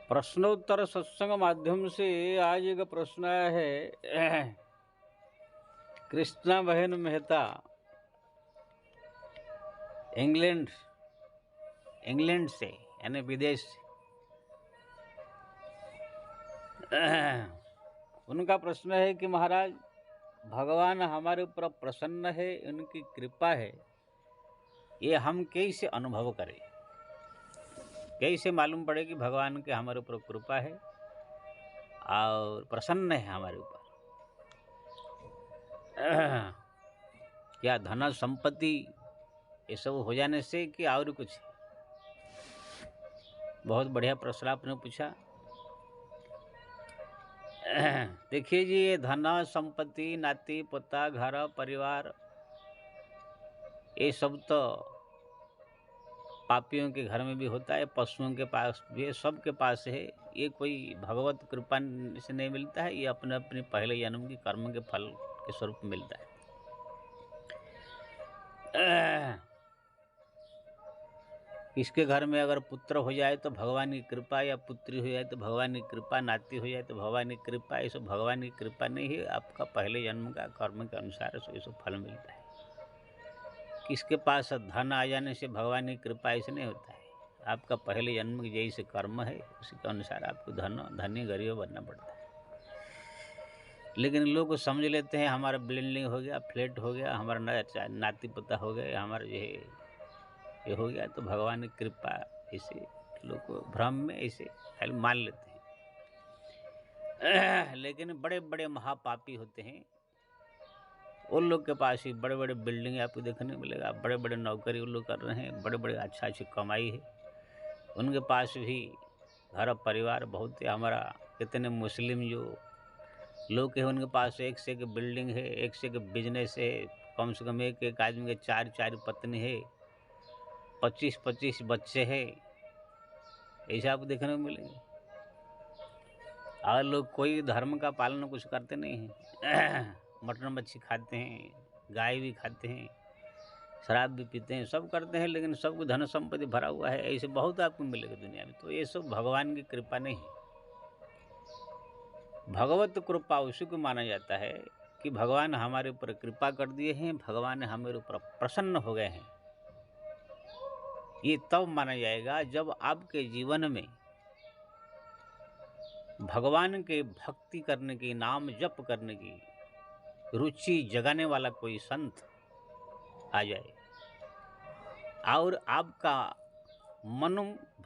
प्रश्नोत्तर सत्संग माध्यम से आज एक प्रश्न आया है। कृष्णा बहन मेहता इंग्लैंड से यानी विदेश से। उनका प्रश्न है कि महाराज, भगवान हमारे ऊपर प्रसन्न है, उनकी कृपा है, ये हम कैसे अनुभव करें, कैसे मालूम पड़े कि भगवान के हमारे ऊपर कृपा है और प्रसन्न है हमारे ऊपर। क्या धन संपत्ति ये सब हो जाने से कि और कुछ? बहुत बढ़िया प्रश्न आपने पूछा। देखिए जी, ये धन संपत्ति, नाती पोता, घर परिवार, ये सब तो पापियों के घर में भी होता है, पशुओं के पास भी है, सबके पास है। ये कोई भगवत कृपा से नहीं मिलता है, ये अपने अपने पहले जन्म की कर्म के फल के स्वरूप मिलता है। इसके घर में अगर पुत्र हो जाए तो भगवान की कृपा, या पुत्री हो जाए तो भगवान की कृपा, नाती हो जाए तो भगवान की कृपा। ये सब भगवान की कृपा नहीं है, आपका पहले जन्म का कर्म के अनुसार ये सब फल मिलता है। किसके पास धन आ जाने से भगवान की कृपा ऐसे नहीं होता है। आपका पहले जन्म के जैसे कर्म है उसी के अनुसार आपको धनी गरीब बनना पड़ता है। लेकिन लोग समझ लेते हैं हमारा बिल्डिंग हो गया, फ्लैट हो गया, हमारा नाती पोता हो गया, हमारा जो है ये हो गया तो भगवान की कृपा, ऐसे लोग भ्रम में ऐसे मान लेते हैं। लेकिन बड़े बड़े महापापी होते हैं, उन लोग के पास ही बड़े बड़े बिल्डिंग आपको देखने मिलेगा, बड़े बड़े नौकरी वो लोग कर रहे हैं, बड़े बड़े अच्छी कमाई है, उनके पास भी घर परिवार बहुत है। हमारा कितने मुस्लिम जो लोग हैं उनके पास एक से एक बिल्डिंग है, एक से एक बिजनेस है, कम से कम एक एक आदमी के चार चार पत्नी है, 25-25 बच्चे हैं, ऐसा आपको देखने को मिलेंगे। और लोग कोई धर्म का पालन कुछ करते नहीं हैं। मटन मच्छी खाते हैं, गाय भी खाते हैं, शराब भी पीते हैं, सब करते हैं, लेकिन सबको धन संपत्ति भरा हुआ है। ऐसे बहुत आपको मिलेगा दुनिया में। तो ये सब भगवान की कृपा नहीं है। भगवत कृपा उसी को माना जाता है कि भगवान हमारे ऊपर कृपा कर दिए हैं, भगवान हमारे ऊपर प्रसन्न हो गए हैं। ये तब माना जाएगा जब आपके जीवन में भगवान के भक्ति करने की, नाम जप करने की रुचि जगाने वाला कोई संत आ जाए और आपका मन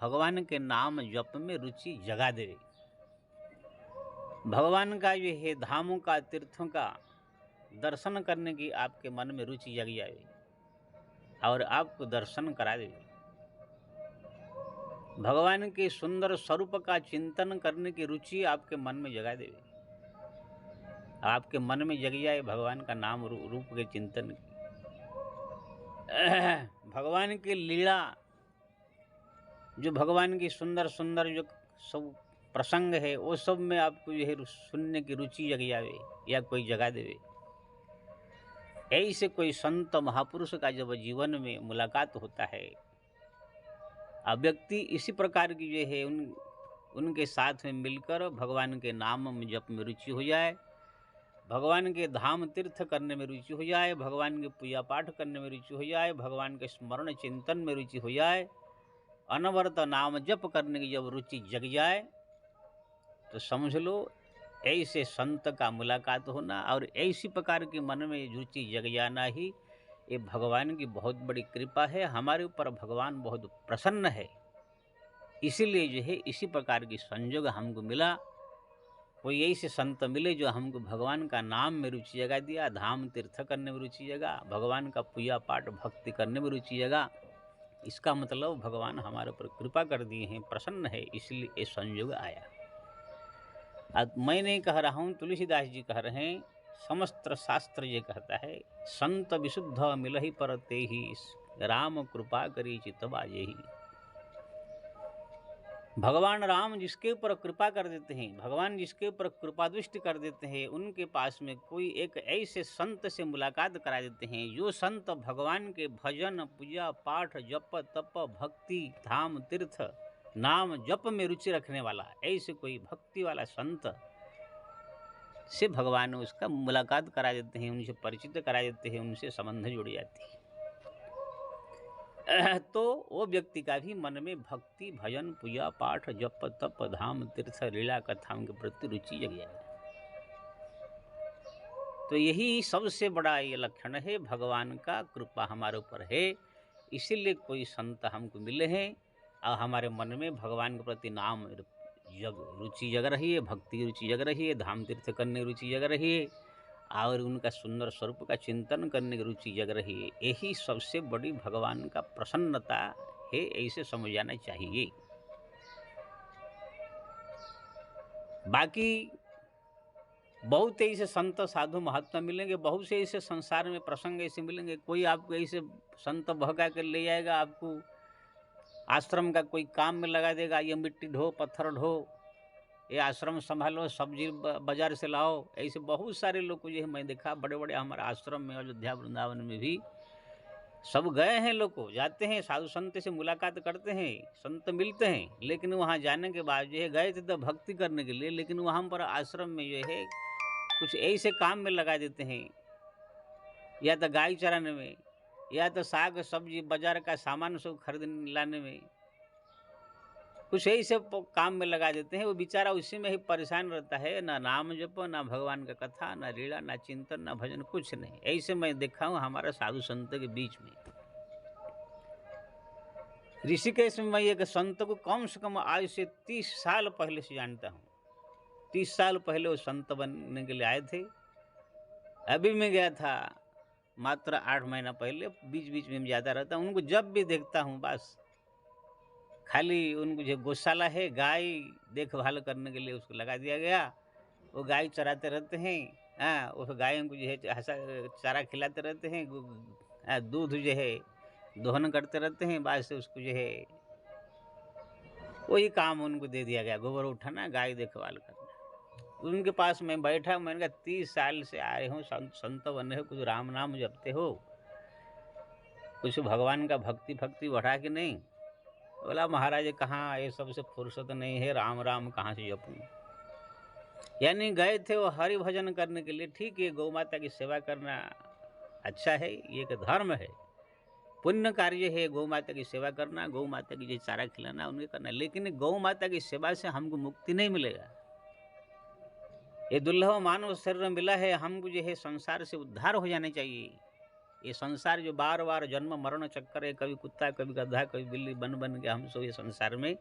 भगवान के नाम जप में रुचि जगा दे। भगवान का जो है धामों का, तीर्थों का दर्शन करने की आपके मन में रुचि जग जाए और आपको दर्शन करा दे। भगवान के सुंदर स्वरूप का चिंतन करने की रुचि आपके मन में जगा दे। आपके मन में जग जाए भगवान का नाम रूप के चिंतन की, भगवान की लीला, जो भगवान की सुंदर सुंदर जो सब प्रसंग है वो सब में आपको जो है सुनने की रुचि जग जावे या कोई जगा देवे। ऐसे कोई संत महापुरुष का जब जीवन में मुलाकात होता है, अब व्यक्ति इसी प्रकार की जो है उनके साथ में मिलकर भगवान के नाम में जप में रुचि हो जाए, भगवान के धाम तीर्थ करने में रुचि हो जाए, भगवान के पूजा पाठ करने में रुचि हो जाए, भगवान के स्मरण चिंतन में रुचि हो जाए, अनवरत नाम जप करने की जब रुचि जग जाए तो समझ लो ऐसे संत का मुलाकात होना और ऐसी प्रकार के मन में रुचि जग जाना ही ये भगवान की बहुत बड़ी कृपा है। हमारे ऊपर भगवान बहुत प्रसन्न है, इसीलिए जो है इसी प्रकार की संयोग हमको मिला। कोई ऐसे संत मिले जो हमको भगवान का नाम में रुचि जगा दिया, धाम तीर्थ करने में रुचि जगा, भगवान का पूजा पाठ भक्ति करने में रुचि जगा। इसका मतलब भगवान हमारे ऊपर कृपा कर दिए हैं, प्रसन्न है, इसलिए ये संयोग आया। अब मैं नहीं कह रहा हूँ, तुलसीदास जी कह रहे हैं, समस्त शास्त्र ये कहता है, संत विशुद्ध मिलहि पर तेहि, राम कृपा करी चित बाजे ही। भगवान राम जिसके ऊपर कृपा कर देते हैं, भगवान जिसके ऊपर कृपा दृष्टि कर देते हैं, उनके पास में कोई एक ऐसे संत से मुलाकात करा देते हैं जो संत भगवान के भजन पूजा पाठ जप तप भक्ति धाम तीर्थ नाम जप में रुचि रखने वाला, ऐसे कोई भक्ति वाला संत से भगवान उसका मुलाकात करा देते हैं, उनसे परिचित करा देते हैं, उनसे संबंध जुड़ जाती है। तो वो व्यक्ति का भी मन में भक्ति, भजन, पूजा पाठ, जप तप, धाम, तीर्थ, लीला कथाओं के प्रति रुचि जग जाएगा। तो यही सबसे बड़ा ये लक्षण है भगवान का, कृपा हमारे ऊपर है, इसीलिए कोई संत हमको मिले हैं और हमारे मन में भगवान के प्रति नाम रुचि जग रही है, भक्ति रुचि जग रही है, धाम तीर्थ करने रुचि जग रही है और उनका सुंदर स्वरूप का चिंतन करने की रुचि जग रही है। यही सबसे बड़ी भगवान का प्रसन्नता है, ऐसे समझ जाना चाहिए। बाकी बहुत ऐसे संत साधु महात्मा मिलेंगे, बहुत से ऐसे संसार में प्रसंग ऐसे मिलेंगे, कोई आपको ऐसे संत भगा कर ले जाएगा, आपको आश्रम का कोई काम में लगा देगा, ये मिट्टी ढो, पत्थर ढो, ये आश्रम संभालो, सब्जी बाजार से लाओ। ऐसे बहुत सारे लोग को जो है मैं देखा, बड़े बड़े हमारे आश्रम में, अयोध्या वृंदावन में भी सब गए हैं, लोग को जाते हैं, साधु संत से मुलाकात करते हैं, संत मिलते हैं, लेकिन वहाँ जाने के बाद जो है गए थे तो भक्ति करने के लिए, लेकिन वहाँ पर आश्रम में जो है कुछ ऐसे काम में लगा देते हैं, या तो गाय चराने में, या तो साग सब्जी बाजार का सामान सब खरीद लाने में, कुछ ऐसे काम में लगा देते हैं। वो बेचारा उसी में ही परेशान रहता है, ना नाम जप, ना भगवान का कथा, ना लीला, ना चिंतन, ना भजन, कुछ नहीं। ऐसे मैं देखा हूँ हमारे साधु संत के बीच में। ऋषिकेश में मैं एक संत को कम से कम आज से 30 साल पहले से जानता हूँ। 30 साल पहले वो संत बनने के लिए आए थे। अभी मैं गया था मात्र 8 महीना पहले, बीच बीच में जाता रहता हूँ। उनको जब भी देखता हूँ बस खाली उनको जो गौशाला है, गाय देखभाल करने के लिए उसको लगा दिया गया, वो गाय चराते रहते हैं। हाँ, उस गायों को जो है चारा खिलाते रहते हैं, दूध जो है दोहन करते रहते हैं, बाद से उसको जो है वही काम उनको दे दिया गया, गोबर उठाना, गाय देखभाल करना। उनके पास मैं बैठा, मैंने कहा 30 साल से आए हो, संत बने हो, कुछ राम नाम जपते हो, कुछ भगवान का भक्ति बढ़ा के नहीं? बोला महाराज कहाँ, ये सबसे फुर्सत नहीं है, राम राम कहाँ से जपूं। यानी गए थे वो हरि भजन करने के लिए। ठीक है, गौ माता की सेवा करना अच्छा है, ये एक धर्म है, पुण्य कार्य है गौ माता की सेवा करना, गौ माता की जो चारा खिलाना उनके करना, लेकिन गौ माता की सेवा से हमको मुक्ति नहीं मिलेगा। ये दुर्लभ मानव शरीर मिला है, हमको जो है संसार से उद्धार हो जाने चाहिए। ये संसार जो बार बार जन्म मरण चक्कर है, कभी कुत्ता, कभी गधा, कभी बिल्ली बन के हम सब ये संसार में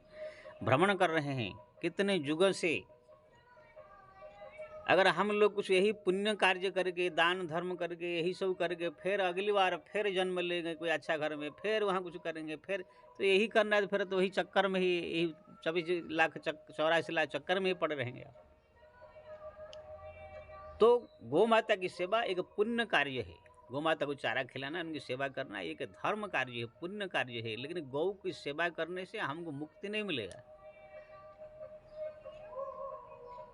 भ्रमण कर रहे हैं कितने युगों से। अगर हम लोग कुछ यही पुण्य कार्य करके, दान धर्म करके, यही सब करके फिर अगली बार फिर जन्म लेंगे कोई अच्छा घर में, फिर वहाँ कुछ करेंगे, फिर तो यही करना है, फिर तो वही चक्कर में ही, यही 24 लाख 84 लाख चक्कर में ही पड़े रहेंगे आप। तो गौ माता की सेवा एक पुण्य कार्य है। गौ माता को चारा खिलाना, उनकी सेवा करना एक धर्म कार्य है, पुण्य कार्य है, लेकिन गौ की सेवा करने से हमको मुक्ति नहीं मिलेगा।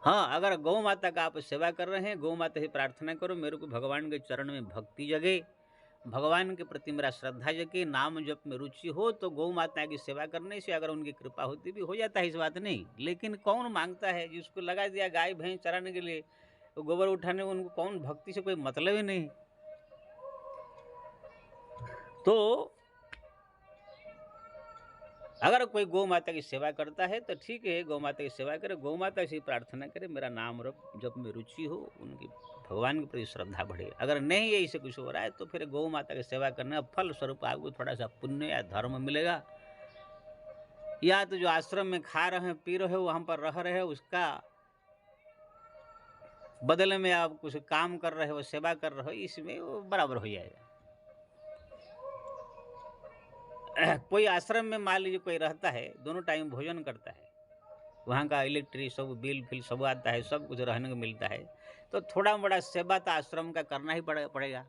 हाँ, अगर गौ माता का आप सेवा कर रहे हैं, गौ माता से प्रार्थना करो मेरे को भगवान के चरण में भक्ति जगे, भगवान के प्रति मेरा श्रद्धा जगे, नाम जप में रुचि हो, तो गौ माता की सेवा करने से अगर उनकी कृपा होती भी हो जाता है, इस बात नहीं। लेकिन कौन मांगता है, जिसको लगा दिया गाय भैंस चराने के लिए, तो गोबर उठाने में उनको कौन, भक्ति से कोई मतलब ही नहीं। तो अगर कोई गौ माता की सेवा करता है तो ठीक है, गौ माता की सेवा करे, गौ माता से प्रार्थना करे मेरा नाम जप में रुचि हो, उनकी भगवान के प्रति श्रद्धा बढ़े। अगर नहीं ऐसे कुछ हो रहा है तो फिर गौ माता की सेवा करने का फल स्वरूप आपको थोड़ा सा पुण्य या धर्म मिलेगा, या तो जो आश्रम में खा रहे हैं पी रहे हो, वहाँ पर रह रहे हो, उसका बदले में आप कुछ काम कर रहे हो, सेवा कर रहे हो, इसमें वो बराबर हो जाएगा। कोई आश्रम में मान लीजिए कोई रहता है, दोनों टाइम भोजन करता है, वहाँ का इलेक्ट्रिक सब बिल फिल सब आता है, सब कुछ रहने को मिलता है, तो थोड़ा बड़ा सेवा तो आश्रम का करना ही पड़ेगा।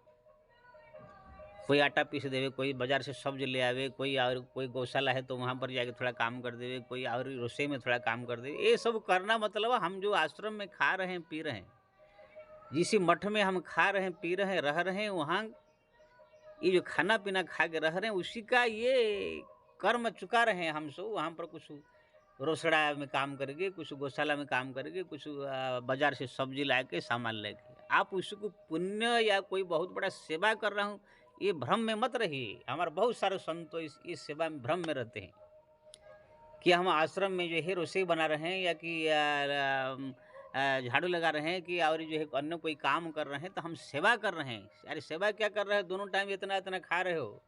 कोई आटा पीस देवे, कोई बाजार से सब्जी ले आवे, कोई और कोई गौशाला है तो वहाँ पर जाके थोड़ा काम कर देवे, कोई और रसोई में थोड़ा काम कर देवे। ये सब करना मतलब हम जो आश्रम में खा रहे हैं पी रहे हैं, जिस मठ में हम खा रहे हैं पी रहे हैं रह रहे हैं, वहाँ ये जो खाना पीना खा के रह रहे हैं, उसी का ये कर्म चुका रहे हैं हम सब। वहाँ पर कुछ रोसड़ा में काम करके, कुछ गौशाला में काम करके, कुछ बाजार से सब्जी ला के सामान लेके, आप उसको पुण्य या कोई बहुत बड़ा सेवा कर रहा हूँ ये भ्रम में मत रहिए। हमारे बहुत सारे संत तो इस सेवा में भ्रम में रहते हैं कि हम आश्रम में जो है रसोई बना रहे हैं या कि झाड़ू लगा रहे हैं कि और जो है अन्य कोई काम कर रहे हैं तो हम सेवा कर रहे हैं। अरे सेवा क्या कर रहे हो? दोनों टाइम इतना इतना खा रहे हो,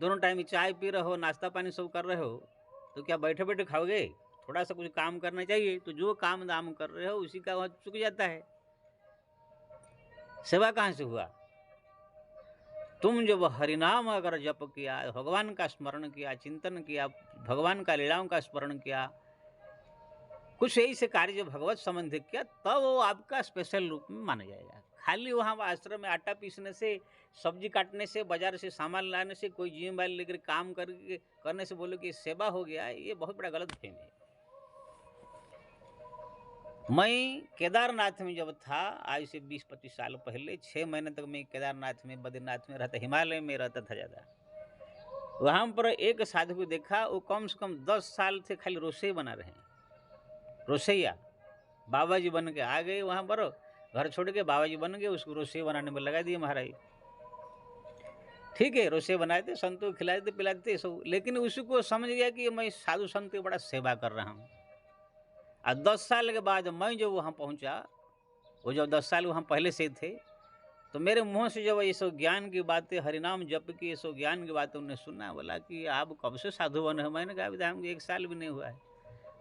दोनों टाइम चाय पी रहे हो, नाश्ता पानी सब कर रहे हो, तो क्या बैठे बैठे खाओगे? थोड़ा सा कुछ काम करना चाहिए। तो जो काम दाम कर रहे हो उसी का वहाँ चुक जाता है, सेवा कहाँ से हुआ? तुम जब हरिनाम अगर जप किया, भगवान का स्मरण किया, चिंतन किया, भगवान का लीलाओं का स्मरण किया, कुछ ऐसे कार्य जो भगवत संबंधी किया, तब वो आपका स्पेशल रूप में माना जाएगा। खाली वहाँ आश्रम में आटा पीसने से, सब्जी काटने से, बाजार से सामान लाने से, कोई जिम्मेदारी लेकर काम करने से बोलो कि सेवा हो गया, ये बहुत बड़ा गलत फहमी है। मैं केदारनाथ में जब था, आज से 20-25 साल पहले, 6 महीने तक मैं केदारनाथ में, बद्रीनाथ में रहता, हिमालय में रहता था ज़्यादा। वहाँ पर एक साधु को देखा, वो कम से कम 10 साल से खाली रसोई बना रहे हैं, रसोईया। बाबा जी बन के आ गए वहाँ पर, घर छोड़ के बाबा जी बन गए, उसको रसोई बनाने में लगा दिए महाराज। ठीक है, रसोई बनाए थे, संतों को खिलाते पिलाते थे सब, लेकिन उसको समझ गया कि मैं साधु संत की बड़ा सेवा कर रहा हूँ। और 10 साल के बाद मैं जब वहाँ पहुँचा, वो जब 10 साल वहाँ पहले से थे, तो मेरे मुँह से जब ये सब ज्ञान की बातें, हरिनाम जप की ये सब ज्ञान की बातें उन्हें सुना, बोला कि आप कब से साधु बने हो? मैंने कहा हमको 1 साल भी नहीं हुआ है।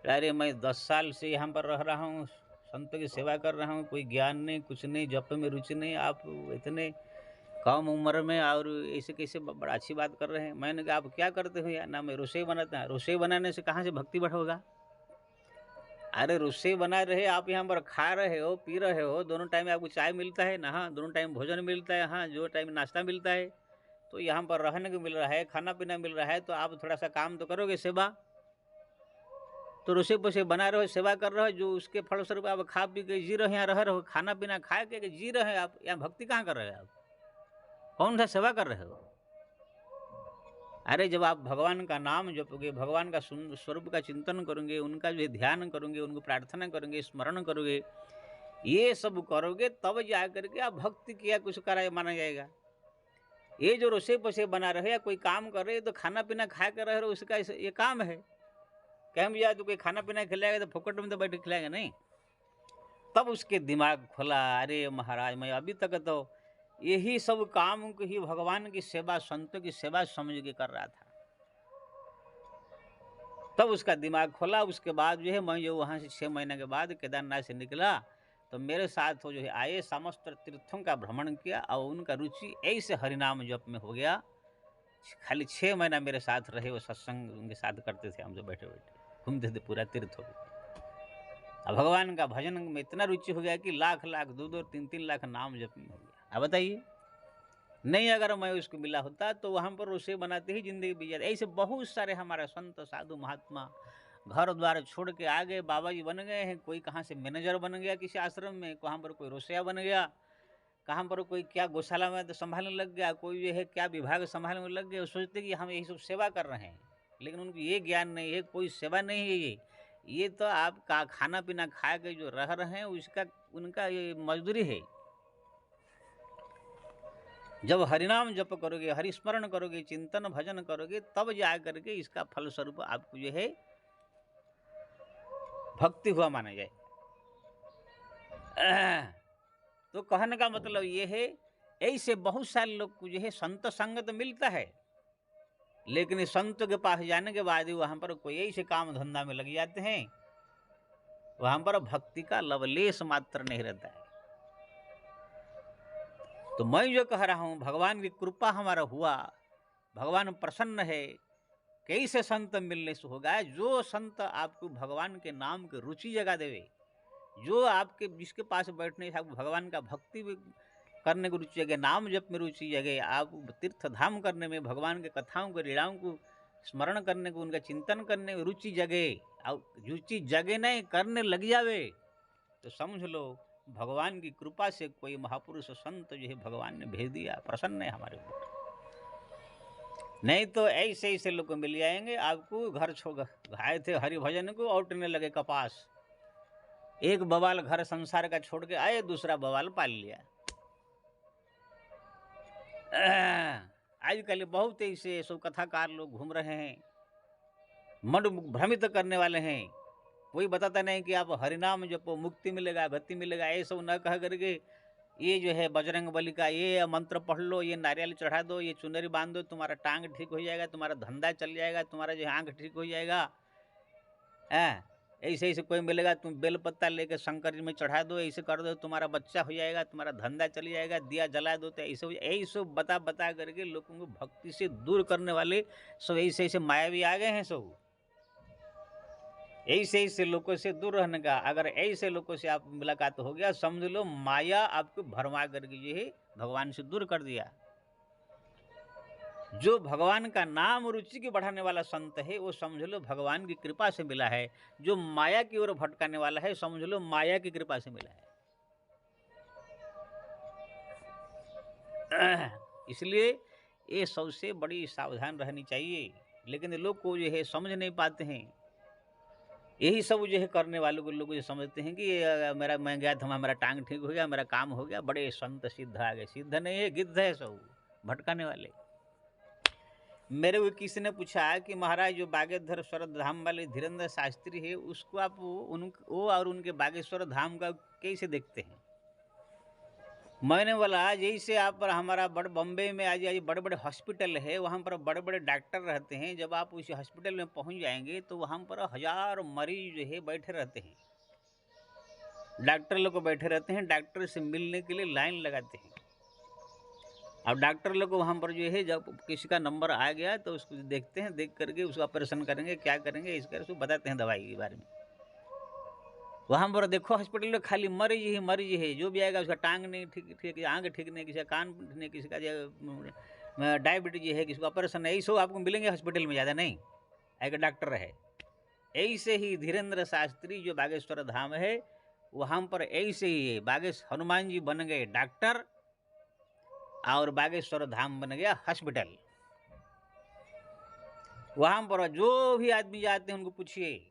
अरे मैं 10 साल से यहाँ पर रह रहा हूँ, संतों की सेवा कर रहा हूँ, कोई ज्ञान नहीं, कुछ नहीं, जप में रुचि नहीं, आप इतने कम उम्र में और ऐसे कैसे बड़ा अच्छी बात कर रहे हैं? मैंने कहा आप क्या करते हो यार? ना मैं रसोई बनाता है। रसोई बनाने से कहाँ से भक्ति बढ़? अरे रसोई बना रहे, आप यहाँ पर खा रहे हो, पी रहे हो, दोनों टाइम आपको चाय मिलता है ना? हाँ, दोनों टाइम भोजन मिलता है, हाँ, जो टाइम नाश्ता मिलता है, तो यहाँ पर रहने को मिल रहा है, खाना पीना मिल रहा है, तो आप थोड़ा सा काम तो करोगे, सेवा। तो रसोई पसे बना रहे हो, सेवा कर रहे हो, जो उसके फलस्वरूप आप खा पी के जी रहे हैं, यहाँ रह रहे हो, खाना पीना खा के जी रहे हैं आप, यहाँ भक्ति कहाँ कर रहे हैं? आप कौन सा सेवा कर रहे हो? अरे जब आप भगवान का नाम जपोगे, भगवान का स्वरूप का चिंतन करोगे, उनका जो ध्यान करोगे, उनको प्रार्थना करोगे, स्मरण करोगे, ये सब करोगे, तब जा करके आप भक्ति किया कुछ करा माना जाएगा। ये जो रसोई पसे बना रहे या कोई काम कर रहे, तो खाना पीना खा कर रहे हो, उसका ये काम है। कहीं भी जाए तो कोई खाना पीना खिलाएगा तो फोकट में तो बैठ खिलाएगा नहीं। तब उसके दिमाग खुला, अरे महाराज मैं अभी तक तो यही सब काम को ही भगवान की सेवा, संतों की सेवा समझ के कर रहा था। तब उसका दिमाग खोला। उसके बाद जो है मैं जो वहाँ से 6 महीने के बाद केदारनाथ से निकला, तो मेरे साथ वो जो है आए, समस्त तीर्थों का भ्रमण किया और उनका रुचि ऐसे हरिनाम जप में हो गया। खाली 6 महीना मेरे साथ रहे, वो सत्संग उनके साथ करते थे, हम जो बैठे बैठे घूमते थे पूरा तीर्थ हो गया। अब भगवान का भजन में इतना रुचि हो गया कि लाख लाख 2-2 3-3 लाख नाम जप में हो गया। अब बताइए, नहीं अगर मैं उसको मिला होता तो वहाँ पर रसोई बनाते ही जिंदगी बीत जाती। ऐसे बहुत सारे हमारे संत साधु महात्मा घर द्वार छोड़ के आ गए, बाबा जी बन गए हैं। कोई कहाँ से मैनेजर बन गया किसी आश्रम में, कहाँ पर कोई रसोईया बन गया, कहाँ पर कोई क्या गौशाला में तो संभालने लग गया, कोई जो है क्या विभाग संभालने में लग गया। सोचते कि हम यही सब सेवा कर रहे हैं, लेकिन उनको ये ज्ञान नहीं है, कोई सेवा नहीं है। ये तो आप का खाना पीना खा के जो रह रहे हैं उसका उनका ये मजदूरी है। जब हरिनाम जप करोगे, हरिस्मरण करोगे, चिंतन भजन करोगे, तब जा करके इसका फलस्वरूप आपको जो है भक्ति हुआ माना जाए। तो कहने का मतलब ये है, ऐसे बहुत सारे लोग को जो है संत संगत मिलता है, लेकिन संत के पास जाने के बाद ही वहां पर कोई ऐसे काम धंधा में लग जाते हैं, वहां पर भक्ति का लवलेश मात्र नहीं रहता है। तो मैं जो कह रहा हूं, भगवान की कृपा हमारा हुआ, भगवान प्रसन्न है, कैसे संत मिलने से होगा? जो संत आपको भगवान के नाम की रुचि जगा देवे, जो आपके जिसके पास बैठने से आपको भगवान का भक्ति करने को रुचि जगे, नाम जप में रुचि जगे, आप तीर्थ धाम करने में, भगवान के कथाओं को, लीलाओं को स्मरण करने को, उनका चिंतन करने में रुचि जगे, और रुचि जगे नहीं करने लग जावे, तो समझ लो भगवान की कृपा से कोई महापुरुष संत जो है भगवान ने भेज दिया, प्रसन्न है हमारे ऊपर। नहीं तो ऐसे ऐसे लोग को मिल जाएंगे आपको। घर छोड़ आए थे हरिभजन को, औटने लगे कपास। एक बवाल घर संसार का छोड़ के आए, दूसरा बवाल पाल लिया। आजकल बहुत ऐसे सब कथाकार लोग घूम रहे हैं, मन भ्रमित करने वाले हैं। कोई बताता नहीं कि आप हरिनाम जपो मुक्ति मिलेगा, गति मिलेगा। ये सब न कह करके ये जो है बजरंग बली का ये मंत्र पढ़ लो, ये नारियल चढ़ा दो, ये चुनरी बांध दो, तुम्हारा टांग ठीक हो जाएगा, तुम्हारा धंधा चल जाएगा, तुम्हारा जो आंख ठीक हो जाएगा। ऐसे ऐसे कोई मिलेगा, तुम बेलपत्ता लेके शंकर जी में चढ़ा दो, ऐसे कर दो, तुम्हारा बच्चा हो जाएगा, तुम्हारा धंधा चल जाएगा, दिया जला दो। तो ऐसे यही सब बता बता करके लोगों को भक्ति से दूर करने वाले सब ऐसे ऐसे मायावी आ गए हैं। सब ऐसे ऐसे लोगों से दूर रहने का। अगर ऐसे लोगों से आप मुलाकात हो गया, समझ लो माया आपको भरमा करके जो है भगवान से दूर कर दिया। जो भगवान का नाम रुचि के बढ़ाने वाला संत है, वो समझ लो भगवान की कृपा से मिला है। जो माया की ओर भटकाने वाला है, समझ लो माया की कृपा से मिला है। इसलिए ये सबसे बड़ी सावधान रहनी चाहिए। लेकिन लोग को जो है समझ नहीं पाते हैं। यही सब जो है करने वालों को लोग जो समझते हैं कि मेरा मैं गया था, मेरा टांग ठीक हो गया, मेरा काम हो गया, बड़े संत सिद्ध आ गए। सिद्ध नहीं है, गिद्ध है सब भटकाने वाले। मेरे को किसी ने पूछा कि महाराज जो बागेश्वर स्वरध धाम वाले धीरेन्द्र शास्त्री है, उसको आप वो और उनके बागेश्वर धाम का कैसे देखते हैं? मैंने बोला जैसे आप पर हमारा बड़े बम्बे में आज बड़े बड़े हॉस्पिटल है, वहाँ पर बड़े बड़े डॉक्टर रहते हैं। जब आप उस हॉस्पिटल में पहुँच जाएंगे तो वहाँ पर 1000 मरीज जो है बैठे रहते हैं। डॉक्टर लोग बैठे रहते हैं, डॉक्टर से मिलने के लिए लाइन लगाते हैं। अब डॉक्टर लोग वहाँ पर जो है जब किसी का नंबर आ गया तो उसको देखते हैं, देख करके उसका ऑपरेशन करेंगे, क्या करेंगे इसका उसको बताते हैं दवाई के बारे में। वहाँ पर देखो हॉस्पिटल में खाली मरीज है। जो भी आएगा उसका टांग नहीं ठीक ठीक, आँख ठीक नहीं, किसी का कान नहीं, किसी का डायबिटीज है, किसी का ऑपरेशन है। सब आपको मिलेंगे हॉस्पिटल में, ज़्यादा नहीं। एक डॉक्टर है। ऐसे ही धीरेन्द्र शास्त्री जो बागेश्वर धाम है, वहाँ पर ऐसे ही है। बागेश्वर हनुमान जी बन गए डॉक्टर और बागेश्वर धाम बन गया हॉस्पिटल। वहाँ पर जो भी आदमी जाते हैं उनको पूछिए,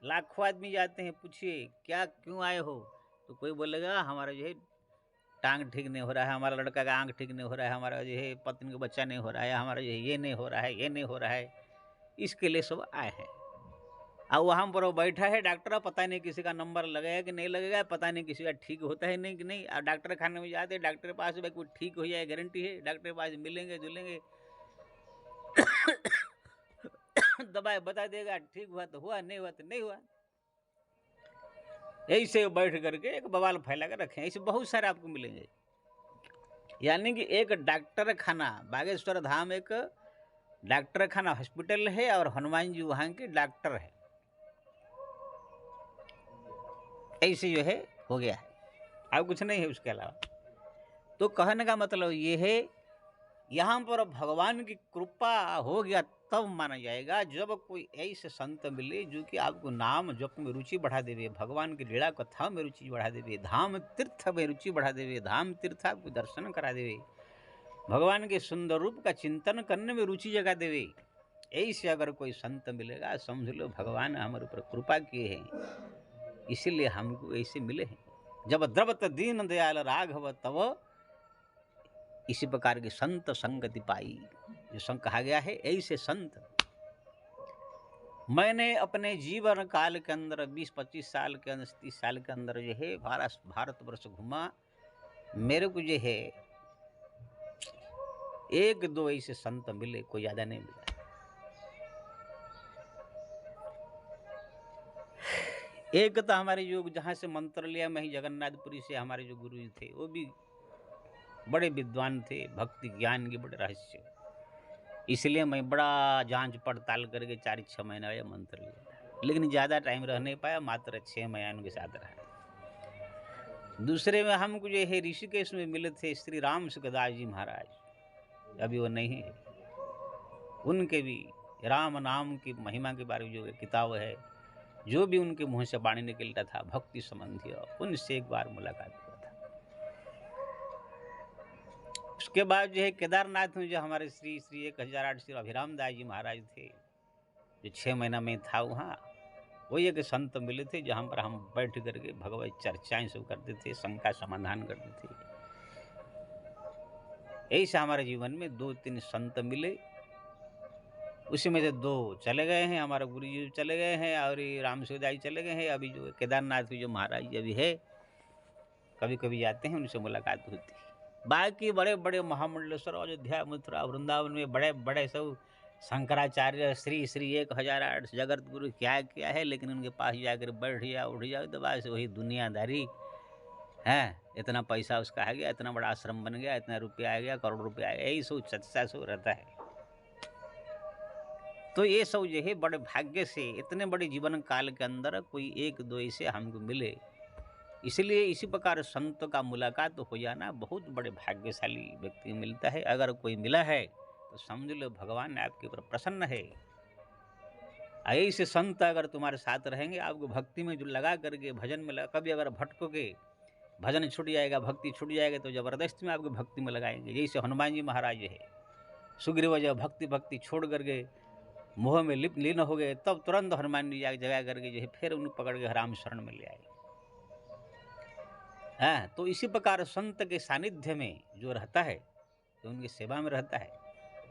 लाखों आदमी जाते हैं, पूछिए क्या क्यों आए हो, तो कोई बोलेगा हमारा जो है टांग ठीक नहीं हो रहा है, हमारा लड़का का आंख ठीक नहीं हो रहा है, हमारा जो है पत्नी का बच्चा नहीं हो रहा है, हमारा जो है ये नहीं हो रहा है, ये नहीं हो रहा है। इसके लिए सब आए हैं। अब वहाँ पर वो बैठा है डॉक्टर, पता नहीं किसी का नंबर लगेगा कि नहीं लगेगा, पता नहीं किसी का ठीक होता है नहीं कि नहीं। अब डॉक्टर खाने में जाते हैं, डॉक्टर के पास भाई कोई ठीक हो जाए गारंटी है, डॉक्टर के पास मिलेंगे जुलेंगे दवाई बता देगा, ठीक हुआ तो हुआ, नहीं हुआ तो नहीं हुआ। ऐसे बैठ करके एक बवाल फैला कर रखें। ऐसे बहुत सारे आपको मिलेंगे। यानी कि एक डॉक्टर खाना, बागेश्वर धाम एक डॉक्टर खाना हॉस्पिटल है और हनुमान जी वहाँ के डॉक्टर है। ऐसे जो है हो गया है, अब कुछ नहीं है उसके अलावा। तो कहने का मतलब ये है, यहाँ पर भगवान की कृपा हो गया तब माना जाएगा जब कोई ऐसे संत मिले जो कि आपको नाम जप में रुचि बढ़ा देवे, भगवान की लीला कथा में रुचि बढ़ा देवे, धाम तीर्थ में रुचि बढ़ा देवे, धाम तीर्थ आपको दर्शन करा देवे, भगवान के सुंदर रूप का चिंतन करने में रुचि जगा देवे। ऐसे अगर कोई संत मिलेगा, समझ लो भगवान हमारे ऊपर कृपा किए हैं, इसीलिए हमको ऐसे मिले हैं। जब द्रवत दीन दयाल राघव तब इसी प्रकार की संत संगति पाई, जो संग कहा गया है। ऐसे संत मैंने अपने जीवन काल के अंदर 20-25 साल के अंदर 30 साल के अंदर जो है भारतवर्ष घूमा। मेरे को जो है 1-2 ऐसे संत मिले, कोई ज़्यादा नहीं मिला। एक तो हमारे जो जहाँ से मंत्र लिया मैं ही जगन्नाथपुरी से, हमारे जो गुरु जी थे वो भी बड़े विद्वान थे, भक्ति ज्ञान के बड़े रहस्य। इसलिए मैं बड़ा जांच पड़ताल करके 4-6 महीना या मंत्र लिया, लेकिन ज़्यादा टाइम रह नहीं पाया, मात्र 6 महीना उनके साथ रहा। दूसरे में हमको जो है ऋषिकेश में मिले थे श्री राम सुखदास जी महाराज, अभी वो नहीं है। उनके भी राम नाम की महिमा के बारे में जो किताब है, जो भी उनके मुँह से वाणी निकलता था भक्ति संबंधी, उनसे एक बार मुलाकात हुआ था। उसके बाद जो है केदारनाथ में जो हमारे श्री श्री 1008 श्री अभिराम दास जी महाराज थे, जो 6 महीना में था वहाँ, वही एक संत मिले थे जहाँ पर हम बैठ करके भगवत चर्चाएं सब करते थे, शंका समाधान करते थे। ऐसे हमारे जीवन में 2-3 संत मिले, उसी में से 2 चले गए हैं, हमारे गुरु जी चले गए हैं और ये राम शिवदास जी चले गए हैं। अभी जो केदारनाथ में जो महाराज जी अभी है, कभी कभी जाते हैं, उनसे मुलाकात होती है। बाकी बड़े बड़े महामंडलेश्वर, अयोध्या, मथुरा, वृंदावन में बड़े बड़े सब शंकराचार्य श्री श्री 1008 जगत गुरु क्या क्या है, लेकिन उनके पास जाकर बैठ जाओ उठ जाओ तो बस वही दुनियादारी है। इतना पैसा उसका आ गया, इतना बड़ा आश्रम बन गया, इतना रुपया आ गया, करोड़ रुपया आ गया, यही सब चर्चा सब रहता है। तो ये सब जो है बड़े भाग्य से इतने बड़े जीवन काल के अंदर कोई 1-2 ऐसे हमको मिले, इसलिए इसी प्रकार संत का मुलाकात हो जाना बहुत बड़े भाग्यशाली व्यक्ति को मिलता है। अगर कोई मिला है तो समझ लो भगवान आपके ऊपर प्रसन्न है। ऐसे संत अगर तुम्हारे साथ रहेंगे, आपको भक्ति में जो लगा करके भजन में लगा, कभी अगर भटकोगे, भजन छूट जाएगा, भक्ति छूट जाएगा, तो जबरदस्ती में आपको भक्ति में लगाएंगे। जैसे हनुमान जी महाराज है, सुग्रीव जब भक्ति छोड़ करके मोह में लीन हो गए, तब तुरंत हनुमान जी जगा करके जो है फिर उन्हें पकड़ के राम शरण में ले आए। हाँ, तो इसी प्रकार संत के सानिध्य में जो रहता है, तो उनकी सेवा में रहता है,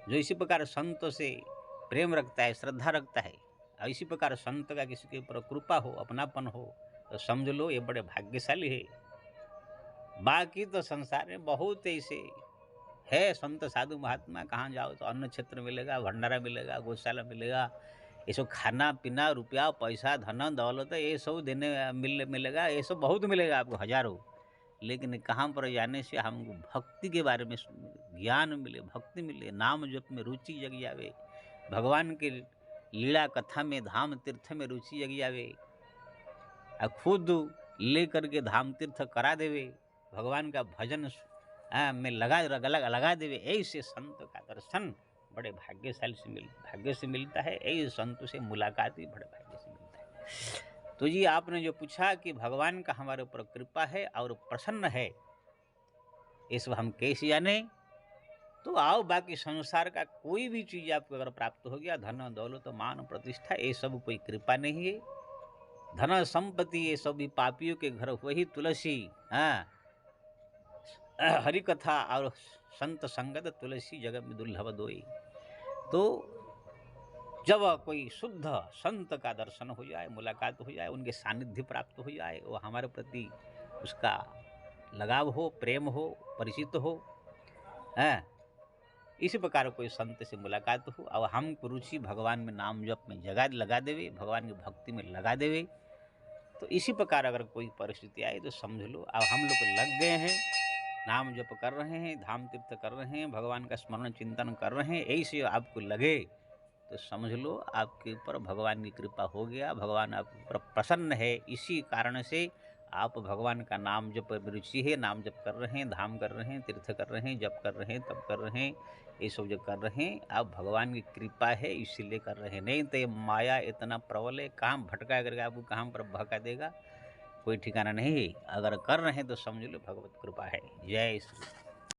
जो इसी प्रकार संतों से प्रेम रखता है, श्रद्धा रखता है, और इसी प्रकार संत का किसी के ऊपर कृपा हो, अपनापन हो, तो समझ लो ये बड़े भाग्यशाली है। बाकी तो संसार में बहुत ऐसे है संत साधु महात्मा, कहाँ जाओ तो अन्न क्षेत्र मिलेगा, भंडारा मिलेगा, गौशाला मिलेगा, ये सब खाना पीना, रुपया पैसा धन दौलत ये सब देने मिलेगा, ये सब बहुत मिलेगा आपको हजारों। लेकिन कहाँ पर जाने से हमको भक्ति के बारे में ज्ञान मिले, भक्ति मिले, नाम जप में रुचि जग जावे, भगवान के लीला कथा में धाम तीर्थ में रुचि जग जावे, और खुद ले करके धाम तीर्थ करा देवे, भगवान का भजन में लगा देवे। ऐसे संत का दर्शन बड़े भाग्य से मिलता है। ऐसे संत से मुलाकात भी बड़े भाग्य से मिलता है। तो जी आपने जो पूछा कि भगवान का हमारे ऊपर कृपा है और प्रसन्न है, इसको हम कैसे जाने? तो आओ, बाकी संसार का कोई भी चीज आपको अगर प्राप्त हो गया, धन दौलत मान प्रतिष्ठा, ये सब कोई कृपा नहीं है। धन संपत्ति ये सब भी पापियों के घर, वही तुलसी, हाँ, हरि कथा और संत संगत तुलसी जगत में दुर्लभ दोई। तो जब कोई शुद्ध संत का दर्शन हो जाए, मुलाकात हो जाए, उनके सानिध्य प्राप्त हो जाए, वो हमारे प्रति उसका लगाव हो, प्रेम हो, परिचित हो, है, इसी प्रकार कोई संत से मुलाकात हो और हमको रुचि भगवान में नाम जप में लगा देवे, भगवान की भक्ति में लगा देवे, तो इसी प्रकार अगर कोई परिस्थिति आए तो समझ लो अब हम लोग लग गए हैं, नाम जप कर रहे हैं, धाम तीर्थ कर रहे हैं, भगवान का स्मरण चिंतन कर रहे हैं, ऐसे आपको लगे तो समझ लो आपके ऊपर भगवान की कृपा हो गया, भगवान आपके ऊपर प्रसन्न है। इसी कारण से आप भगवान का नाम जप रुचि है, नाम जप कर रहे हैं, धाम कर रहे हैं, तीर्थ कर रहे हैं, जप कर रहे हैं, तप कर रहे हैं, ये सब जो कर रहे हैं आप भगवान की कृपा है इसीलिए कर रहे हैं। नहीं तो ये माया इतना प्रबल है, कहाँ भटका करके आपको कहाँ पर भगा देगा, कोई ठिकाना नहीं है। अगर कर रहे हैं तो समझ लो भगवत कृपा है। जय श्री